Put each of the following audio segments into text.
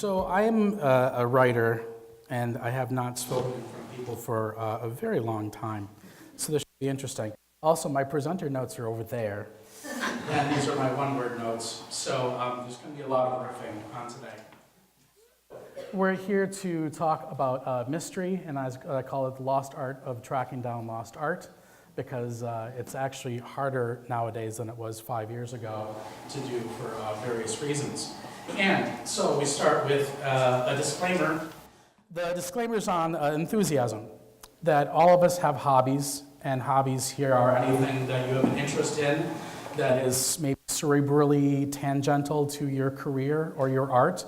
So I am a writer, and I have not spoken in front of people for a very long time. So this should be interesting. Also, my presenter notes are over there, and these are my one-word notes. So there's going to be a lot of riffing on today. We're here to talk about mystery, and as I call it, the lost art of tracking down lost art, because it's actually harder nowadays than it was 5 years ago to do for various reasons. And so we start with a disclaimer. The disclaimer's on enthusiasm, that all of us have hobbies, and hobbies here are anything that you have an interest in that is maybe cerebrally tangential to your career or your art.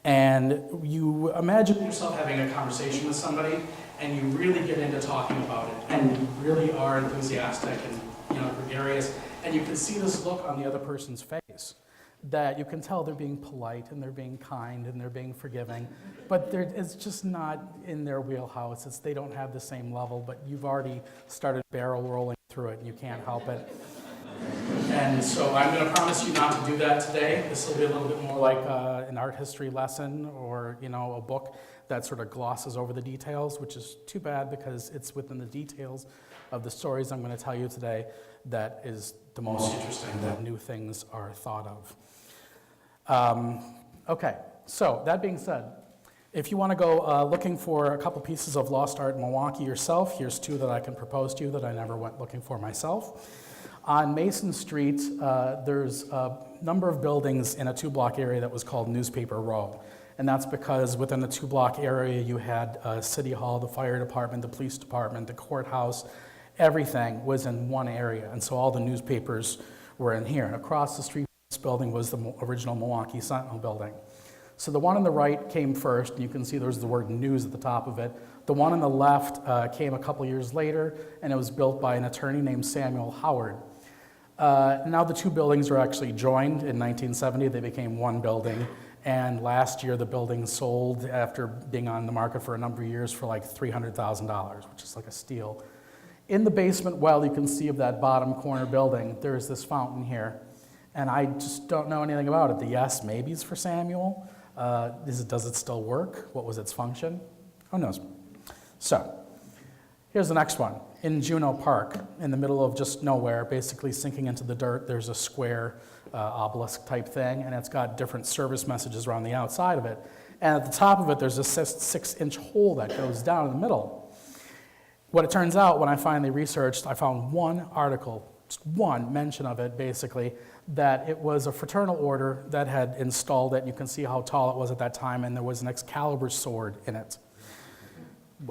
And you imagine yourself having a conversation with somebody, and you really get into talking about it, and you really are enthusiastic and gregarious, and you can see this look on the other person's face, that you can tell they're being polite and they're being kind and they're being forgiving, but it's just not in their wheelhouse. They don't have the same level, but you've already started barrel rolling through it and you can't help it. And so I'm going to promise you not to do that today. This will be a little bit more like an art history lesson or a book that sort of glosses over the details, which is too bad because it's within the details of the stories I'm going to tell you today that is the most interesting, that new things are thought of. Okay, so that being said, if you want to go looking for a couple pieces of lost art in Milwaukee yourself, here's two that I can propose to you that I never went looking for myself. On Mason Street, there's a number of buildings in a two-block area that was called Newspaper Row. And that's because within the two-block area, you had City Hall, the fire department, the police department, the courthouse. Everything was in one area. And so all the newspapers were in here. And across the street from this building was the original Milwaukee Sentinel building. So the one on the right came first, and you can see there's the word news at the top of it. The one on the left came a couple years later, and it was built by an attorney named Samuel Howard. Now the two buildings are actually joined. In 1970, they became one building. And last year, the building sold after being on the market for a number of years for like $300,000, which is like a steal. In the basement well, you can see of that bottom corner building, there's this fountain here. And I just don't know anything about it. The yes, maybe is for Samuel. Does it still work? What was its function? Who knows? So, here's the next one. In Juno Park, in the middle of just nowhere, basically sinking into the dirt, there's a square obelisk type thing, and it's got different service messages around the outside of it. And at the top of it, there's a 6-inch hole that goes down in the middle. What it turns out, when I finally researched, I found one article, just one mention of it, basically, that it was a fraternal order that had installed it. You can see how tall it was at that time, and there was an Excalibur sword in it.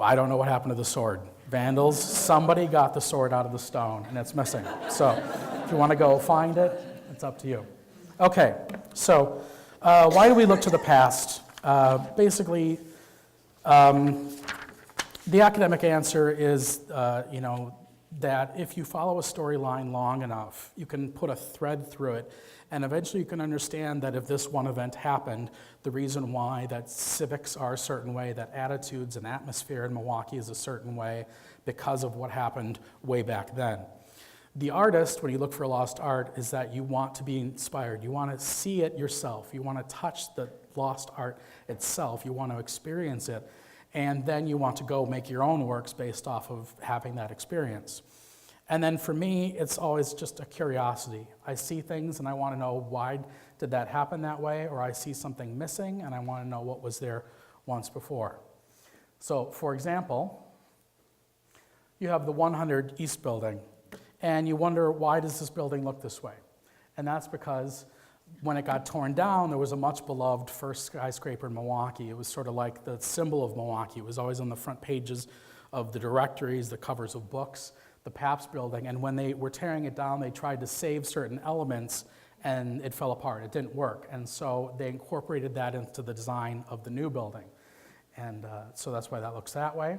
I don't know what happened to the sword. Vandals, somebody got the sword out of the stone, and it's missing. So if you want to go find it, it's up to you. Okay, so why do we look to the past? Basically, the academic answer is, that if you follow a storyline long enough, you can put a thread through it, and eventually you can understand that if this one event happened, the reason why that civics are a certain way, that attitudes and atmosphere in Milwaukee is a certain way because of what happened way back then. The artist, when you look for lost art, is that you want to be inspired. You want to see it yourself. You want to touch the lost art itself. You want to experience it. And then you want to go make your own works based off of having that experience. And then for me, it's always just a curiosity. I see things and I want to know why did that happen that way, or I see something missing and I want to know what was there once before. So, for example, you have the 100 East building, and you wonder, why does this building look this way? And that's because when it got torn down, there was a much beloved first skyscraper in Milwaukee. It was sort of like the symbol of Milwaukee. It was always on the front pages of the directories, the covers of books, the Pabst building. And when they were tearing it down, they tried to save certain elements, and it fell apart. It didn't work. And so they incorporated that into the design of the new building. And so that's why that looks that way.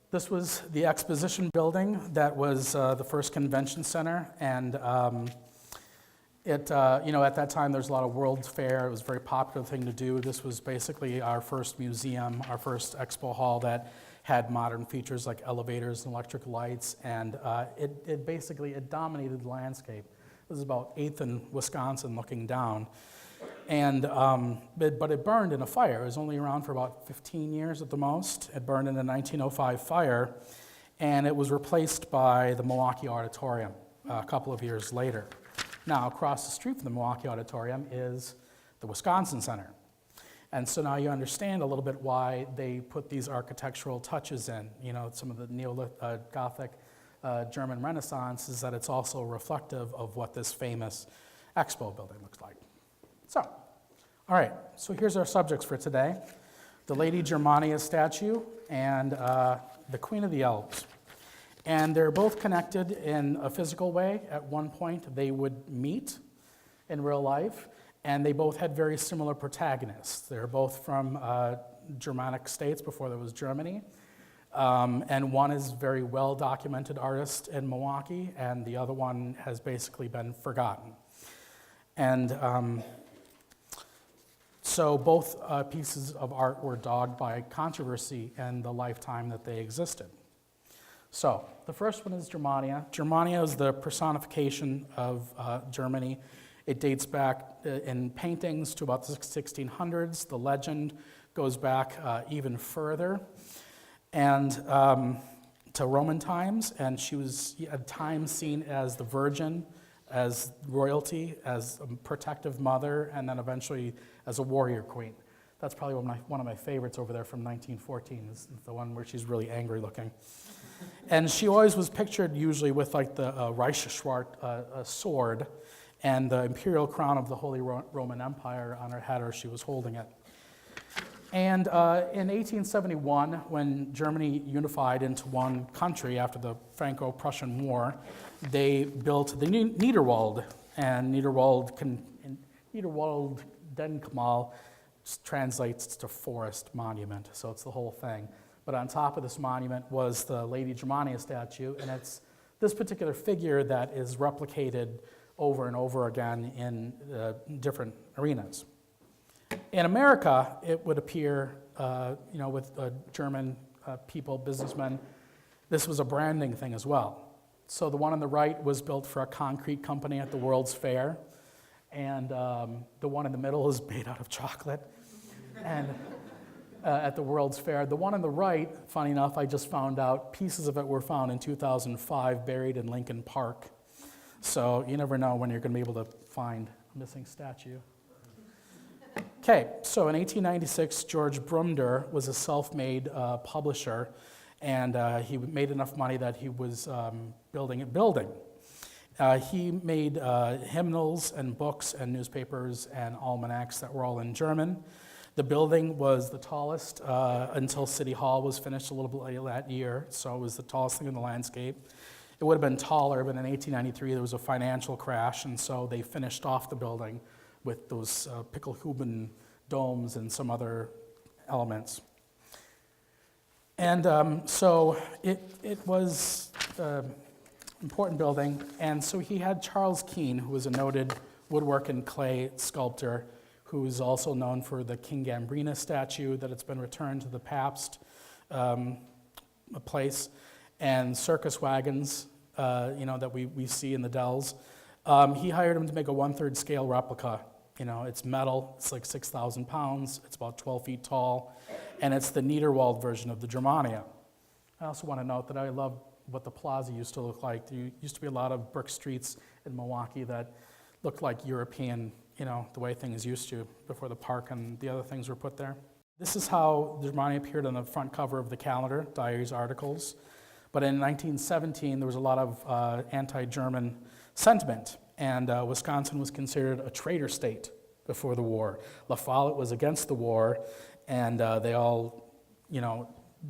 This was the Exposition Building. That was the first convention center. And at that time, there's a lot of World's Fair. It was a very popular thing to do. This was basically our first museum, our first expo hall that had modern features like elevators and electric lights, and it dominated the landscape. This is about 8th and Wisconsin looking down. But it burned in a fire. It was only around for about 15 years at the most. It burned in a 1905 fire, and it was replaced by the Milwaukee Auditorium a couple of years later. Now, across the street from the Milwaukee Auditorium is the Wisconsin Center. And so now you understand a little bit why they put these architectural touches in. You know, some of the Gothic German Renaissance is that it's also reflective of what this famous Expo building looks like. So, all right, so here's our subjects for today. The Lady Germania statue and the Queen of the Elves. And they're both connected in a physical way. At one point, they would meet in real life, and they both had very similar protagonists. They're both from Germanic states before there was Germany. And one is a very well-documented artist in Milwaukee, and the other one has basically been forgotten. And so both pieces of art were dogged by controversy in the lifetime that they existed. So the first one is Germania. Germania is the personification of Germany. It dates back in paintings to about the 1600s. The legend goes back even further, and to Roman times. And she was at times seen as the Virgin, as royalty, as a protective mother, and then eventually as a warrior queen. That's probably one of my favorites over there from 1914, is the one where she's really angry looking. And she always was pictured usually with like the Reichsschwert sword and the imperial crown of the Holy Roman Empire on her head, or she was holding it. And in 1871, when Germany unified into one country after the Franco-Prussian War, they built the Niederwald, and Niederwald-Denkmal translates to forest monument, so it's the whole thing. But on top of this monument was the Lady Germania statue, and it's this particular figure that is replicated over and over again in different arenas. In America, it would appear, with German people, businessmen, this was a branding thing as well. So the one on the right was built for a concrete company at the World's Fair, and the one in the middle is made out of chocolate. And at the World's Fair. The one on the right, funny enough, I just found out, pieces of it were found in 2005 buried in Lincoln Park. So you never know when you're going to be able to find a missing statue. Okay, so in 1896, George Brumder was a self-made publisher, and he made enough money that he was building a building. He made hymnals and books and newspapers and almanacs that were all in German. The building was the tallest until City Hall was finished a little bit later that year, so it was the tallest thing in the landscape. It would have been taller, but in 1893 there was a financial crash, and so they finished off the building with those Pickelhuben domes and some other elements. And so it was an important building, and so he had Charles Keane, who was a noted woodwork and clay sculptor, who is also known for the King Gambrina statue that it's been returned to the Pabst place, and circus wagons, that we see in the Dells. He hired him to make a 1/3 scale replica. It's metal, it's like 6,000 pounds, it's about 12 feet tall, and it's the Niederwald version of the Germania. I also want to note that I love what the plaza used to look like. There used to be a lot of brick streets in Milwaukee that looked like European, the way things used to before the park and the other things were put there. This is how the Germania appeared on the front cover of the calendar, diaries, articles. But in 1917, there was a lot of anti-German sentiment, and Wisconsin was considered a traitor state before the war. La Follette was against the war, and they all,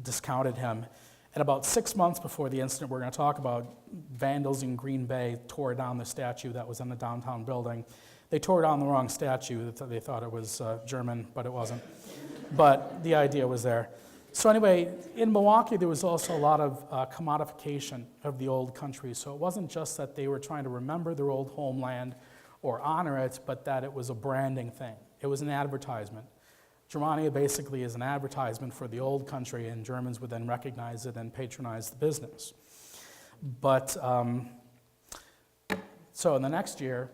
discounted him. And about 6 months before the incident we're going to talk about, vandals in Green Bay tore down the statue that was in the downtown building. They tore down the wrong statue. They thought it was German, but it wasn't. But the idea was there. So anyway, in Milwaukee, there was also a lot of commodification of the old country. So it wasn't just that they were trying to remember their old homeland or honor it, but that it was a branding thing. It was an advertisement. Germania basically is an advertisement for the old country, and Germans would then recognize it and patronize the business. But so in the next year,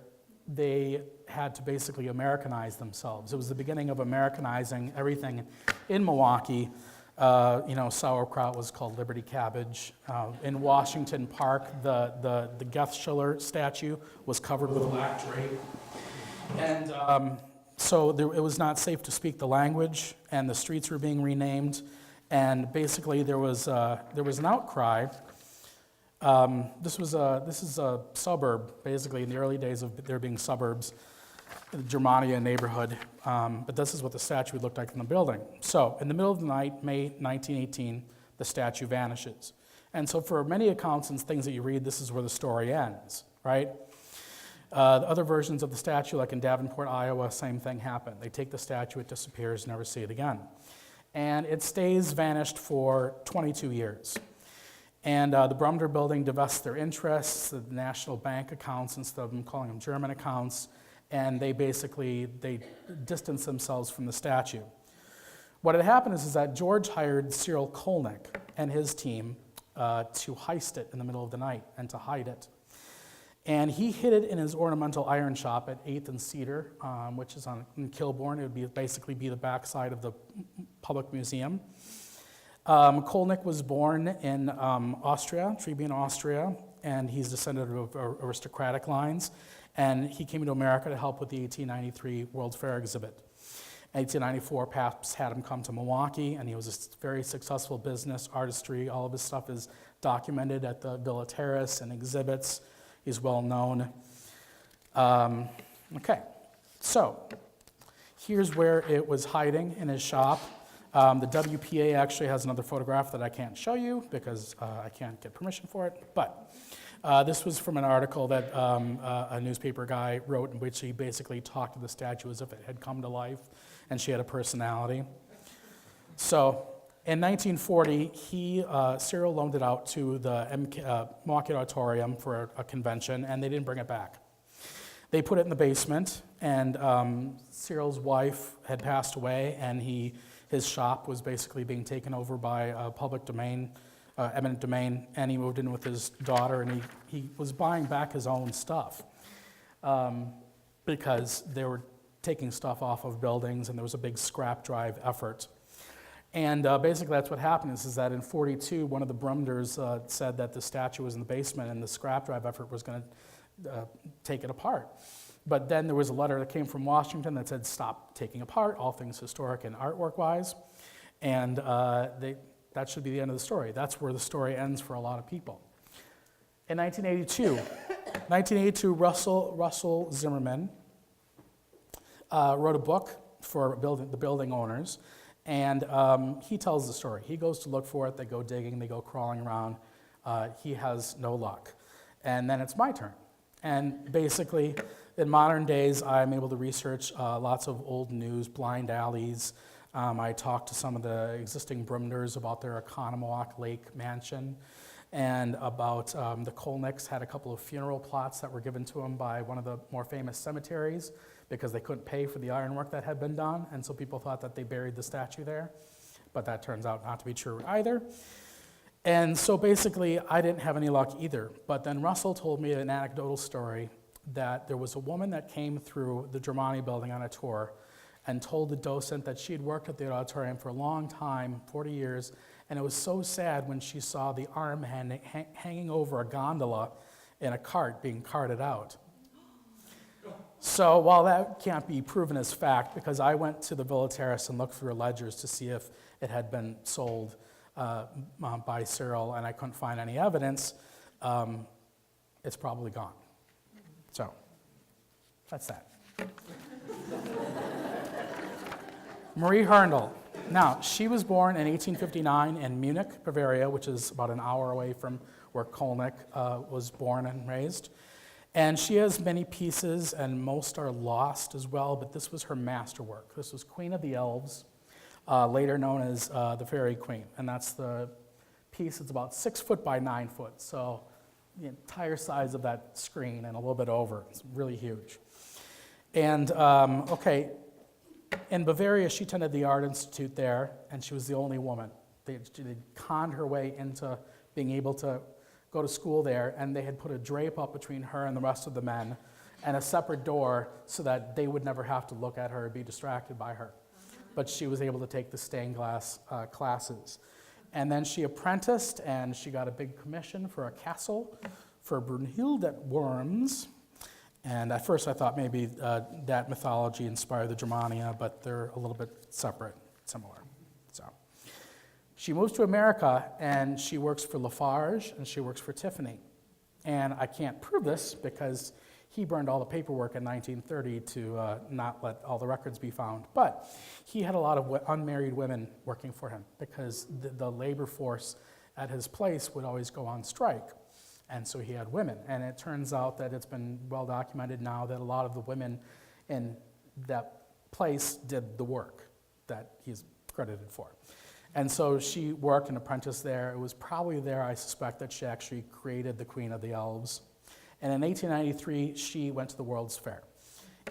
they had to basically Americanize themselves. It was the beginning of Americanizing everything in Milwaukee. Sauerkraut was called Liberty Cabbage. In Washington Park, the Goth statue was covered with black drape. And it was not safe to speak the language, and the streets were being renamed. And basically, there was an outcry. This is a suburb, basically, in the early days of there being suburbs, the Germania neighborhood. But this is what the statue looked like in the building. So, in the middle of the night, May 1918, the statue vanishes. And so, for many accounts and things that you read, this is where the story ends, right? The other versions of the statue, like in Davenport, Iowa, same thing happened. They take the statue, it disappears, never see it again. And it stays vanished for 22 years. And the Brumder building divests their interests, the National Bank accounts, instead of them calling them German accounts, and they distance themselves from the statue. What had happened is that George hired Cyril Kolnick and his team to heist it in the middle of the night and to hide it. And he hid it in his ornamental iron shop at 8th and Cedar, which is in Kilbourne. It would basically be the backside of the public museum. Kolnick was born in Austria, Trebian, Austria, and he's descended of aristocratic lines. And he came to America to help with the 1893 World's Fair exhibit. 1894, Pabst had him come to Milwaukee, and he was a very successful business, artistry. All of his stuff is documented at the Villa Terrace and exhibits. He's well known. Okay, so here's where it was hiding in his shop. The WPA actually has another photograph that I can't show you because I can't get permission for it. But this was from an article that a newspaper guy wrote in which he basically talked to the statue as if it had come to life and she had a personality. So in 1940, Cyril loaned it out to the Milwaukee Auditorium for a convention, and they didn't bring it back. They put it in the basement, and Cyril's wife had passed away, and his shop was basically being taken over by a public domain, eminent domain, and he moved in with his daughter, and he was buying back his own stuff because they were taking stuff off of buildings, and there was a big scrap drive effort. And basically that's what happened is that in 42, one of the Brumders said that the statue was in the basement and the scrap drive effort was going to take it apart. But then there was a letter that came from Washington that said, stop taking apart, all things historic and artwork-wise. And that should be the end of the story. That's where the story ends for a lot of people. In 1982, Russell Zimmerman wrote a book for the building owners. And he tells the story. He goes to look for it. They go digging. They go crawling around. He has no luck. And then it's my turn. And basically, in modern days, I'm able to research lots of old news, blind alleys. I talked to some of the existing Brumders about their Economowoc Lake mansion and about the Kolnicks had a couple of funeral plots that were given to them by one of the more famous cemeteries because they couldn't pay for the ironwork that had been done, and so people thought that they buried the statue there, but that turns out not to be true either. And so basically, I didn't have any luck either, but then Russell told me an anecdotal story that there was a woman that came through the Germani building on a tour and told the docent that she had worked at the auditorium for a long time, 40 years, and it was so sad when she saw the arm hanging over a gondola in a cart being carted out. So while that can't be proven as fact, because I went to the Villa Terrace and looked through ledgers to see if it had been sold by Cyril, and I couldn't find any evidence, it's probably gone. So that's that. Marie Herndl. Now, she was born in 1859 in Munich, Bavaria, which is about an hour away from where Kolnick was born and raised. And she has many pieces, and most are lost as well, but this was her masterwork. This was Queen of the Elves, later known as the Fairy Queen. And that's the piece. It's about 6 foot by 9 foot, so the entire size of that screen and a little bit over. It's really huge. And, in Bavaria, she attended the Art Institute there, and she was the only woman. They conned her way into being able to go to school there, and they had put a drape up between her and the rest of the men, and a separate door so that they would never have to look at her or be distracted by her. But she was able to take the stained glass classes. And then she apprenticed, and she got a big commission for a castle for Brunhild at Worms. And at first I thought maybe that mythology inspired the Germania, but they're a little bit separate, similar. So she moves to America, and she works for Lafarge, and she works for Tiffany. And I can't prove this because he burned all the paperwork in 1930 to not let all the records be found. But he had a lot of unmarried women working for him because the labor force at his place would always go on strike. And so he had women. And it turns out that it's been well documented now that a lot of the women in that place did the work that he's credited for. And so she worked and apprenticed there. It was probably there, I suspect, that she actually created the Queen of the Elves. And in 1893, she went to the World's Fair.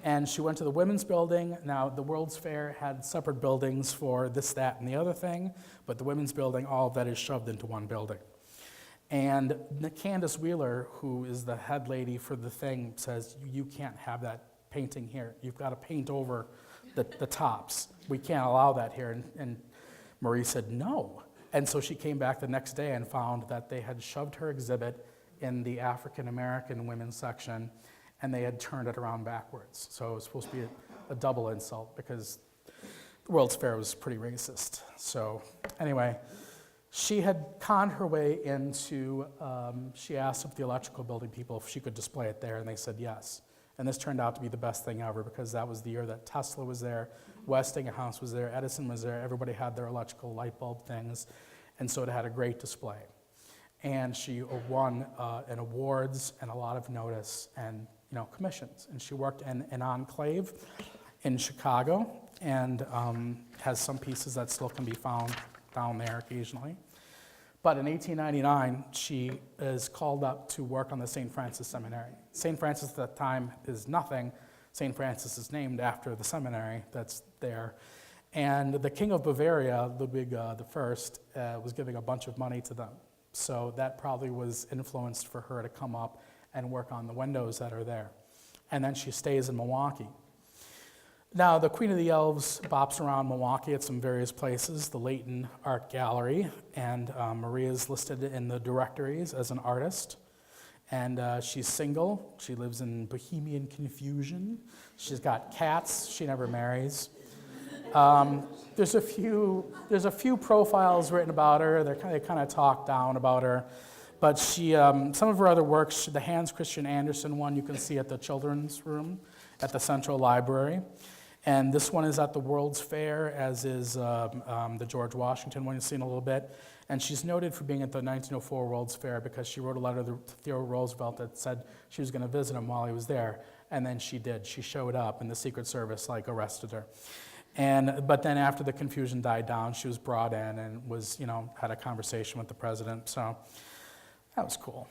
And she went to the Women's Building. Now, the World's Fair had separate buildings for this, that, and the other thing, but the Women's Building, all of that is shoved into one building. And Candace Wheeler, who is the head lady for the thing, says, you can't have that painting here. You've got to paint over the tops. We can't allow that here. And Marie said, no. And so she came back the next day and found that they had shoved her exhibit in the African American women's section, and they had turned it around backwards. So it was supposed to be a double insult because the World's Fair was pretty racist. So anyway, she had conned her way into, she asked if the electrical building people if she could display it there, and they said yes. And this turned out to be the best thing ever because that was the year that Tesla was there, Westinghouse was there, Edison was there, everybody had their electrical light bulb things, and so it had a great display. And she won an awards and a lot of notice and commissions. And she worked in an enclave in Chicago and has some pieces that still can be found down there occasionally. But in 1899, she is called up to work on the St. Francis Seminary. St. Francis at that time is nothing. St. Francis is named after the seminary that's there. And the King of Bavaria, Ludwig I, was giving a bunch of money to them. So that probably was influenced for her to come up and work on the windows that are there. And then she stays in Milwaukee. Now, the Queen of the Elves bops around Milwaukee at some various places, the Leighton Art Gallery, and Maria's listed in the directories as an artist. And she's single. She lives in bohemian confusion. She's got cats. She never marries. There's a few profiles written about her. They kind of talk down about her. But she, some of her other works, the Hans Christian Andersen one you can see at the Children's Room at the Central Library. And this one is at the World's Fair, as is the George Washington one you've seen a little bit. And she's noted for being at the 1904 World's Fair because she wrote a letter to Theodore Roosevelt that said she was going to visit him while he was there. And then she did. She showed up, and the Secret Service arrested her. But then after the confusion died down, she was brought in and was, had a conversation with the president. So that was cool.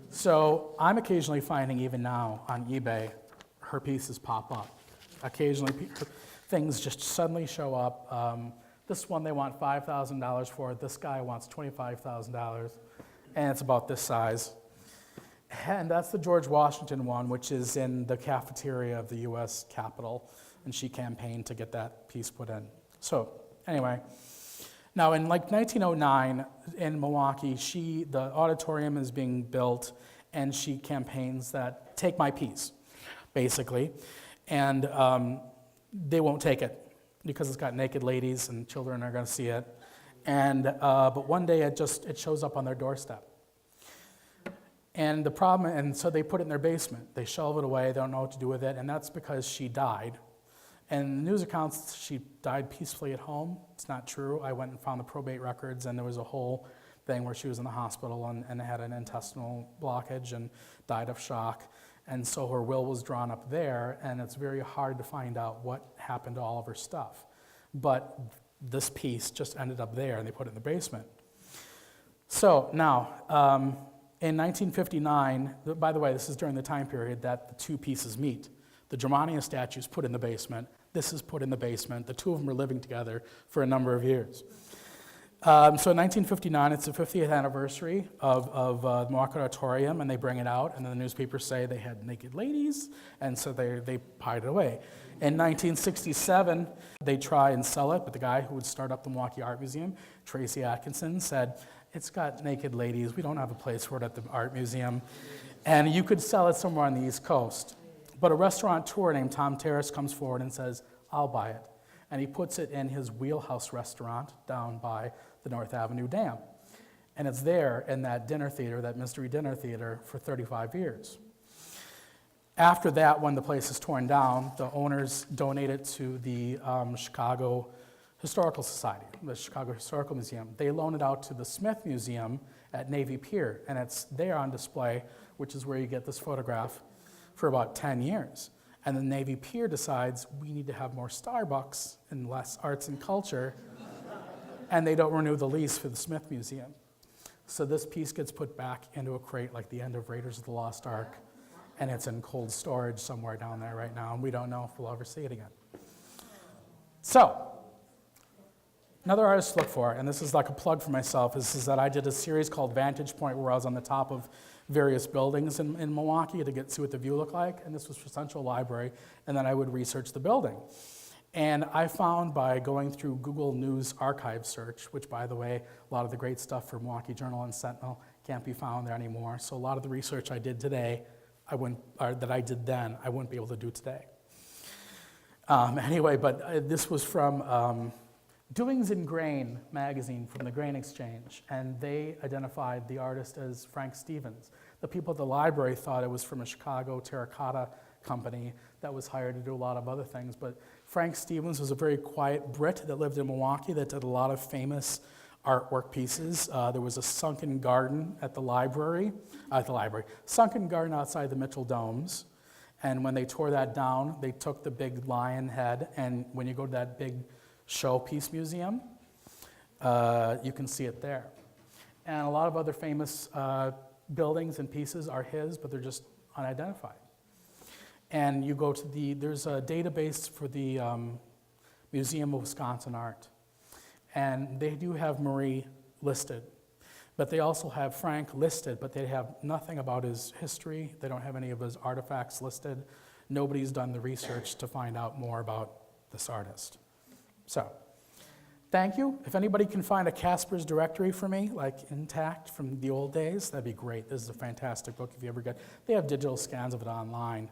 So I'm occasionally finding, even now on eBay, her pieces pop up. Occasionally, things just suddenly show up. This one they want $5,000 for. This guy wants $25,000, and it's about this size. And that's the George Washington one, which is in the cafeteria of the U.S. Capitol, and she campaigned to get that piece put in. So anyway, now in 1909 in Milwaukee, the auditorium is being built, and she campaigns that take my piece, basically. And they won't take it because it's got naked ladies and children are going to see it. But one day it shows up on their doorstep. And the problem, and so they put it in their basement. They shelve it away. They don't know what to do with it, and that's because she died. And the news accounts she died peacefully at home. It's not true. I went and found the probate records, and there was a whole thing where she was in the hospital and had an intestinal blockage and died of shock. And so her will was drawn up there, and it's very hard to find out what happened to all of her stuff. But this piece just ended up there, and they put it in the basement. So now, in 1959, by the way, this is during the time period that the two pieces meet. The Germania statue is put in the basement. This is put in the basement. The two of them are living together for a number of years. So in 1959, it's the 50th anniversary of the Milwaukee Auditorium, and they bring it out, and then the newspapers say they had naked ladies, and so they hide it away. In 1967, they try and sell it, but the guy who would start up the Milwaukee Art Museum, Tracy Atkinson, said, it's got naked ladies, we don't have a place for it at the art museum, and you could sell it somewhere on the East Coast. But a restaurateur named Tom Terrace comes forward and says, I'll buy it. And he puts it in his Wheelhouse restaurant down by the North Avenue Dam. And it's there in that dinner theater, that mystery dinner theater, for 35 years. After that, when the place is torn down, the owners donate it to the Chicago Historical Society, the Chicago Historical Museum. They loan it out to the Smith Museum at Navy Pier, and it's there on display, which is where you get this photograph, for about 10 years. And then Navy Pier decides we need to have more Starbucks and less arts and culture, and they don't renew the lease for the Smith Museum. So this piece gets put back into a crate like the end of Raiders of the Lost Ark, and it's in cold storage somewhere down there right now, and we don't know if we'll ever see it again. So, another artist to look for, and this is like a plug for myself, is that I did a series called Vantage Point where I was on the top of various buildings in Milwaukee to see what the view looked like, and this was for Central Library, and then I would research the building. And I found by going through Google News archive search, which by the way, a lot of the great stuff for Milwaukee Journal and Sentinel can't be found there anymore, so a lot of the research I did today, that I did then, I wouldn't be able to do today. Anyway, but this was from Doings in Grain magazine from the Grain Exchange, and they identified the artist as Frank Stevens. The people at the library thought it was from a Chicago terracotta company that was hired to do a lot of other things, but Frank Stevens was a very quiet Brit that lived in Milwaukee that did a lot of famous artwork pieces. There was a sunken garden at the library, sunken garden outside the Mitchell Domes, and when they tore that down, they took the big lion head, and when you go to that big showpiece museum, you can see it there. And a lot of other famous buildings and pieces are his, but they're just unidentified. And you go to there's a database for the Museum of Wisconsin Art. And they do have Marie listed, but they also have Frank listed, but they have nothing about his history. They don't have any of his artifacts listed. Nobody's done the research to find out more about this artist. So, thank you. If anybody can find a Caspers Directory for me, like intact from the old days, that'd be great. This is a fantastic book if you ever get. They have digital scans of it online,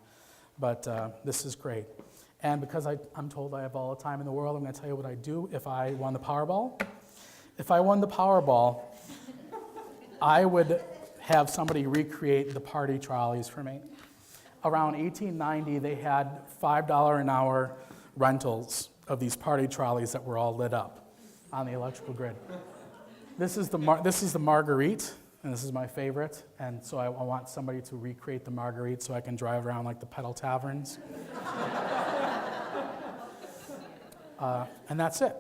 but this is great. And because I'm told I have all the time in the world, I'm going to tell you what I'd do if I won the Powerball. If I won the Powerball, I would have somebody recreate the party trolleys for me. Around 1890, they had $5 an hour rentals of these party trolleys that were all lit up on the electrical grid. This is the Marguerite, and this is my favorite, and so I want somebody to recreate the Marguerite so I can drive around like the pedal taverns. And that's it.